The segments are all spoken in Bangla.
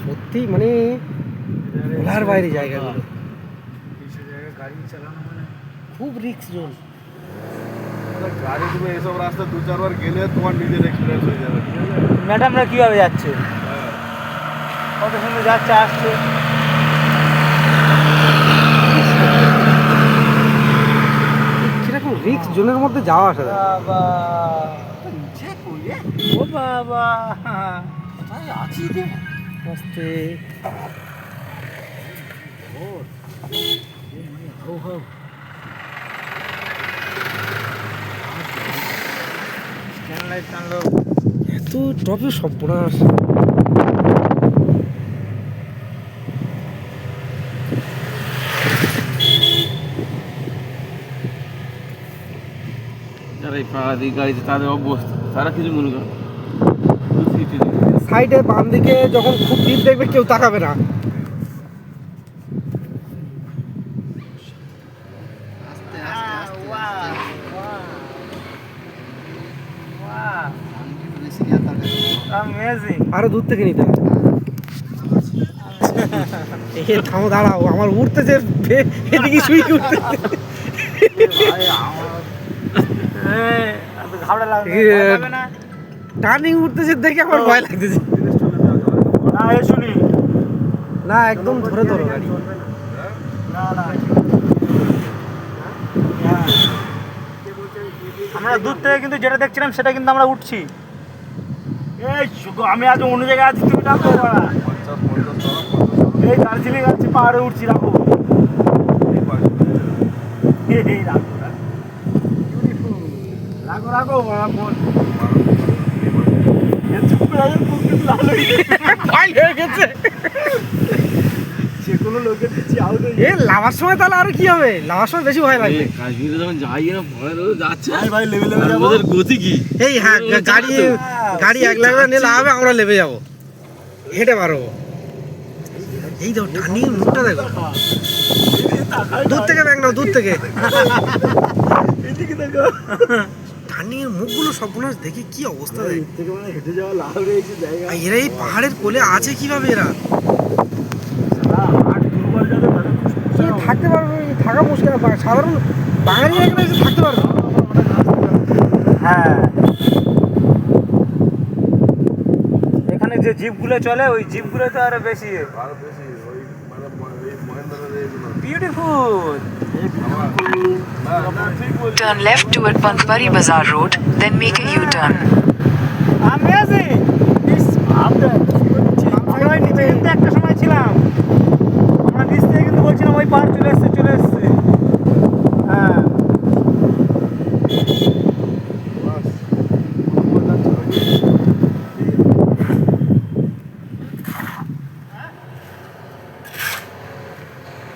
সত্যি মানে বলার বাইরে জায়গাগুলো, গাড়ি চালানো মানে খুব রিস্ক জোন। গাড়ি তুমি এইসব রাস্তা 2-4 বার গেলে তোমার নিজের এক্সপিরিয়েন্স হয়ে যাবে, ঠিক আছে? ম্যাডামরা কীভাবে যাচ্ছে, কত সুন্দর যাচ্ছে আসছে। কিরকম রিস্ক জোনের মধ্যে যাওয়া আসা যায়। বাবা ও বাবা আছি তো আস্তে লাইট টানলো। এত টপে সর্বনাশ। যারা এই পাড়া দিয়ে গাড়িতে তাদের অবস্থা, তারা কিছু মনে করে সাইডে বাম দিকে যখন খুব ডিপ দেখবে কেউ তাকাবে না। আরো দূর থেকে নিতে হবে। থামো, দাঁড়াও, আমার উঠতেছে এদিকে শুই উঠতে। টার্নিং উঠতেছে দেখে আমার ভয় লাগতেছে। না একদম ধরে ধরো গাড়ি। আমরা দূর থেকে কিন্তু যেটা দেখছিলাম সেটা কিন্তু আমরা উঠছি। এই আমি আজ অন্য জায়গায় আছি, তুমি রাখো। এই দার্জিলিং আছি, পাহাড়ে উঠছি, রাখো। রাখো রাখো রাখো। যেকোনো লোকের লাভার সময় তাহলে আর কি হবে, লাভার সময় বেশি ভয় লাগবে। কাশ্মীরে যখন যাই না ভয় যাচ্ছে ভাই লেভেল ওদের গতি কি। এই হ্যাঁ, গাড়ি 1 লাখ নিয়ে লাগাবে, আমরা লেবে যাবো, হেঁটে পারবো। এই দেখো টার্নিং মুখটা দেখো, দূর থেকে ব্যাগ নাও, দূর থেকে। টার্নিং এর মুখগুলো সর্বনাশ, দেখে কি অবস্থা। হেঁটে যাওয়া লাভ রয়েছে জায়গা। এরা এই পাহাড়ের কোলে আছে কিভাবে, এরা থাকতে পারবে? থাকা মুশকিল, সাধারণ বাঙালি এখানে এসে থাকতে পারবে। হ্যাঁ, এখানে যে জিপগুলো চলে ওই জিপগুলো তো আরো বেশি beautiful. Turn left toward Pantpari Bazaar Road, then make a U-turn. Amazing! আমরা ওই নিচে কিন্তু একটা সময় ছিলাম, আমরা নিচ থেকে কিন্তু বলছিলাম ওই পাহাড় চলে এসছে চলে এসছে। হ্যাঁ,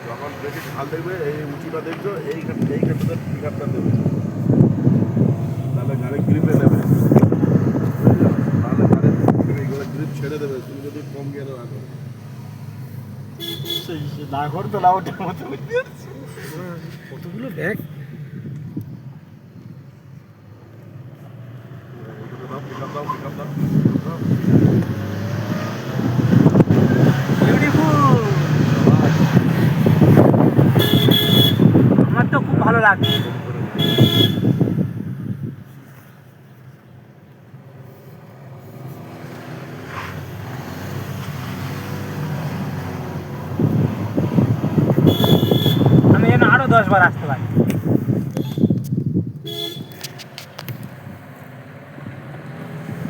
যখন বেশি ঢাল দেখবে, এই উঁচুটা দেখছো, এইখানটাতে পিকআপটা দেবে, তাহলে গাড়ি গ্রিপে নেবে, তাহলে গাড়ি এইগুলো গ্রিপ ছেড়ে দেবে তুমি যদি কম গিয়ারে রাখো। নাগর তো না ওটার মতো কতগুলো ব্যাগ। পিকআপ দাও। বিউটিফুল। আমার তো খুব ভালো লাগছে। আমি যেন আরো 10 বার আসতে পারি।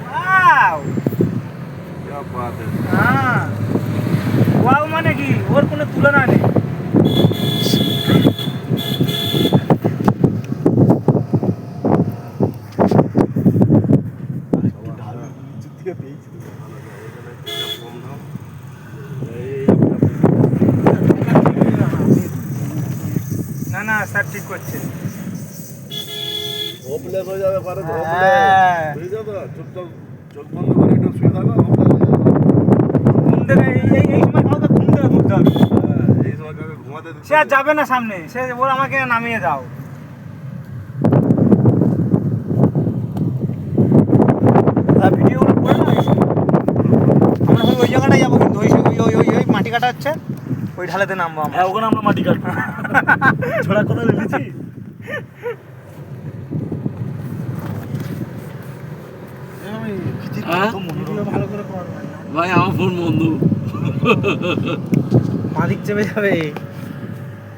ওয়াও, क्या बात है। হ্যাঁ, ওয়াও মানে কি, ওর কোনো তুলনা নেই। না না স্যার ঠিক করছে। হোপলেস হয়ে যাবে পারে, হ্যাঁ। বুঝছো তো? চুপচাপ চোখ বন্ধ করে একটু শুয়ে থাকো, ঘুম থেকে এই সময় কাউকে ঘুম থেকে তুলতে হবে। এই সময় কাউকে ঘুমাতে দিতে সে আর যাবে না সামনে, সে ওর আমাকে নামিয়ে দাও। ভিডিওগুলো করে না আমরা ওই জায়গাটায় যাবো কিন্তু ওই ওই ওই ওই মাটি কাটা হচ্ছে ওই ঢালেতে নামবো আমরা। হ্যাঁ ওখানে আমরা মাটি কাটবো ছোড়া কথা ভেবেছি হ্যাঁ? ভিডিও ভালো করে কর ভাই। ভাই আমার ফোন বন্ধু মালিক চেপে যাবে।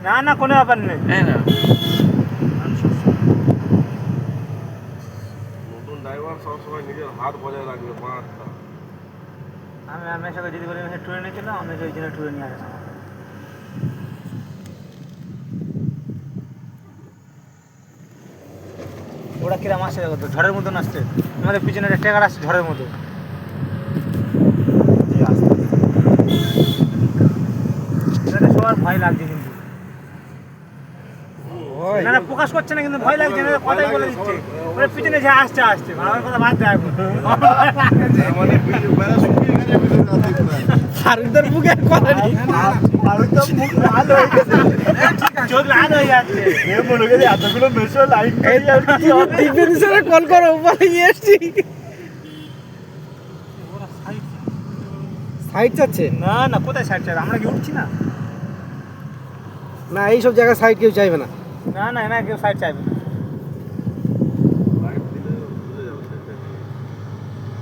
না না কোনো ব্যাপার নেই। হ্যাঁ না নতুন ড্রাইভার সবসময় নিজের হাত বজায় রাখবে পাঁচটা। আমি আমার সাথে যদি বলি ট্যুরে নিয়েছিলাম আমি ওই জন্য ট্যুরে নিয়ে আসলাম। ওরা কিরাম আসছে দেখো তো, ঝড়ের মতন আসছে আমাদের পিছনে একটা ট্যাগার আসছে ঝড়ের মতো। এটাতে সবার ভয় লাগছে কিন্তু ওই না না প্রকাশ করছে না কিন্তু ভয় লাগছে না কথাই বলে দিচ্ছে ওরা পিছনে যে আসছে আসছে আমার কথা বাদ দেয় এখন। আমাদের বেলা শুকিয়ে গেছে ভিতরে না দেখবে। ফারুকদার বুকে আর কথা নেই। আর তো মুখ লাল হয়ে গেছে চোখ লাল হয়ে যাচ্ছে এ মনে করি এতগুলো মেশো লাইন এই ডিফেন্সরে কল করো উপরে গিয়ে এসছি। সাইড চাচ্ছে না না কোথায় সাইড চাইবে আমরা কি উঠছি না না, এইসব জায়গায় সাইড কেউ চাইবে না। না না না কেউ সাইড চাইবে না। লাইট দিলে বুঝে যাবে সেটা।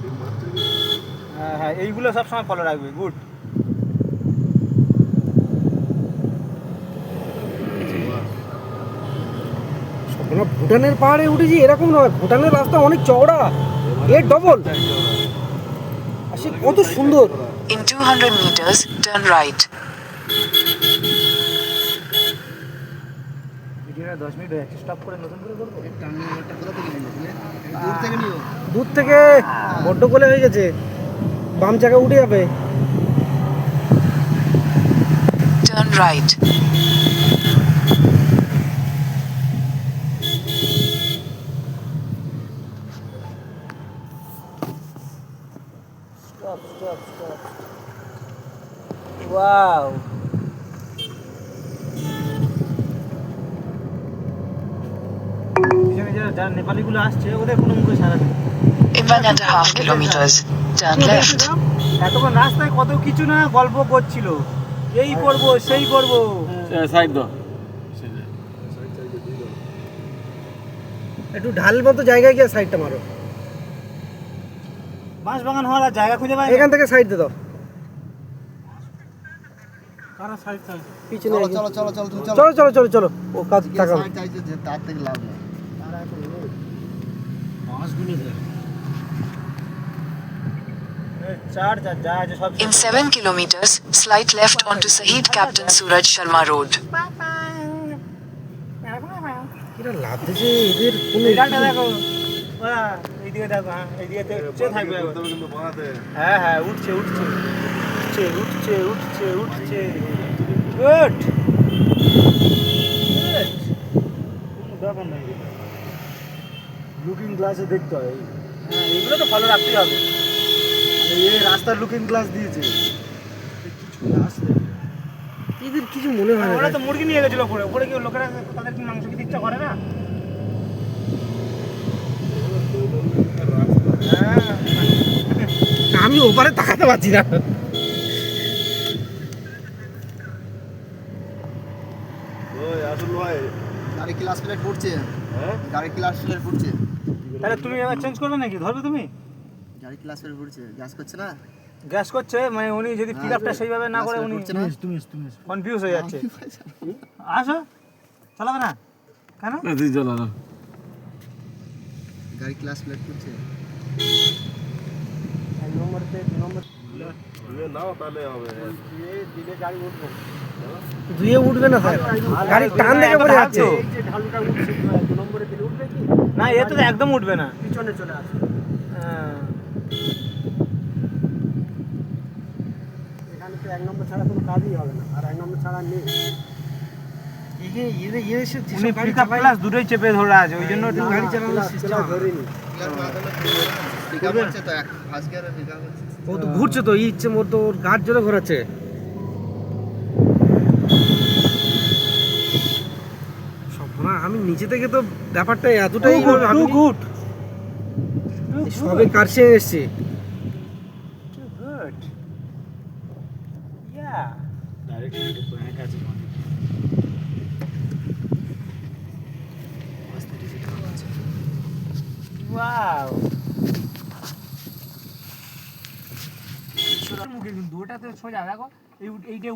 এই মাত্র হ্যাঁ হ্যাঁ এইগুলো সব সময় ফলো রাখবে গুড। আমরা ভুটানের পাহাড়ে উঠেছি এরকম নয়, ভুটানের রাস্তা অনেক চওড়া, এর ডবল। আর সে কত সুন্দর। In 200 meters, turn right. ভিডিওটা 10 মিনিট হয়ে যাচ্ছে স্টপ করে নতুন করে করবো। দূর থেকে বড্ড কোলে হয়ে গেছে, বাম চাকা উঠে যাবে। Turn right. Stop stop stop wow পিছনে যারা নেপালিগুলো আসছে ওদের কোনো মুখে সারা নেই। In 1.5 kilometers, turn left. এতক্ষণ রাস্তায় কত কিছু না গল্প করছিল, এই করবো সেই করবো। সাইড দাও একটু ঢাল মতো জায়গায় গিয়ে সাইডটা মারো, বাঁশ বাগান হওয়ার আর জায়গা খুঁজে পাই না। এখান থেকে সাইড দিয়ে দাও। কারা সাইড চাই পিছনে চলো চলো চলো চলো তুমি চলো চলো চলো চলো চলো ও কাজ তাকাও। সাইড চাইছে যে তার থেকে লাভ নেই চার যা যা আছে সব In 7 kilometers, slide left onto Shahid Captain Suraj Sharma Road. এরা লাভ দিছে, এদের কোনো রেজাল্টটা দেখো ওরা এইদিকে দেখো, হ্যাঁ এইদিকে চেয়ে থাকবে একবার। করতে হবে কিন্তু বাঁধে। হ্যাঁ হ্যাঁ উঠছে উঠছে উঠছে উঠছে উঠছে উঠছে গুড ব্যাপার নাই। লুকিং গ্লাসে দেখতে হয় হ্যাঁ এগুলো তো ফলো রাখতেই হবে। এই রাস্তার লুকিং গ্লাস দিয়েছে এদের কিছু মনে হয় ওরা না। তো মুরগি নিয়ে গেছিল উপরে উপরে কি লোকেরা তাদের কি মাংস খেতে ইচ্ছা করে না? হ্যাঁ আমি ওপারে তাকাতে পারছি না। ওই আসল ভাই গাড়ি ক্লাস প্লেট পড়ছে হ্যাঁ গাড়ি ক্লাস প্লেট পড়ছে তাহলে তুমি এবার চেঞ্জ করবে নাকি ধরবে তুমি? গাড়ি ক্লাস প্লেট পড়ছে গ্যাস করছে না গ্যাস করছে মানে উনি যদি পিক আপটা সেইভাবে না করে উনি করছে না কনফিউজ হয়ে যাচ্ছে। আসো চালাবে না কেন? তুই চলো না গাড়ি ক্লাস প্লেট পড়ছে তুমি নাও তাহলে হবে। ধুয়ে উঠবে না স্যার, গাড়ি টান দেখে পড়ে যাচ্ছে। না এ তো একদম উঠবে না, পিছনে চলে আসে। এখানে তো 1 নম্বর ছাড়া কোনো কাজই হবে না, আর 1 নম্বর ছাড়া নেই। উনি পিক আপ প্লাস দুটোই চেপে ধরে আছে, ওই জন্য একটু গাড়ি চালানোর সিস্টেম ধরেনি। ক্লাস মাথানো পিকআপ হচ্ছে তো এক ফার্স্ট গিয়ারে পিকআপ হচ্ছে ও তো ঘুরছে তো, ইচ্ছে মতো ওর গাড় জোরে ঘোরাচ্ছে। সবনা আমি নিচে থেকে তো ব্যাপারটা এতটাই গুড সবে কারসে এসেছি। ইয়া ডাইরেক্ট ব্যাংক আছে ওয়াও মুখে কিন্তু ওটাতে সোজা দেখো এইটা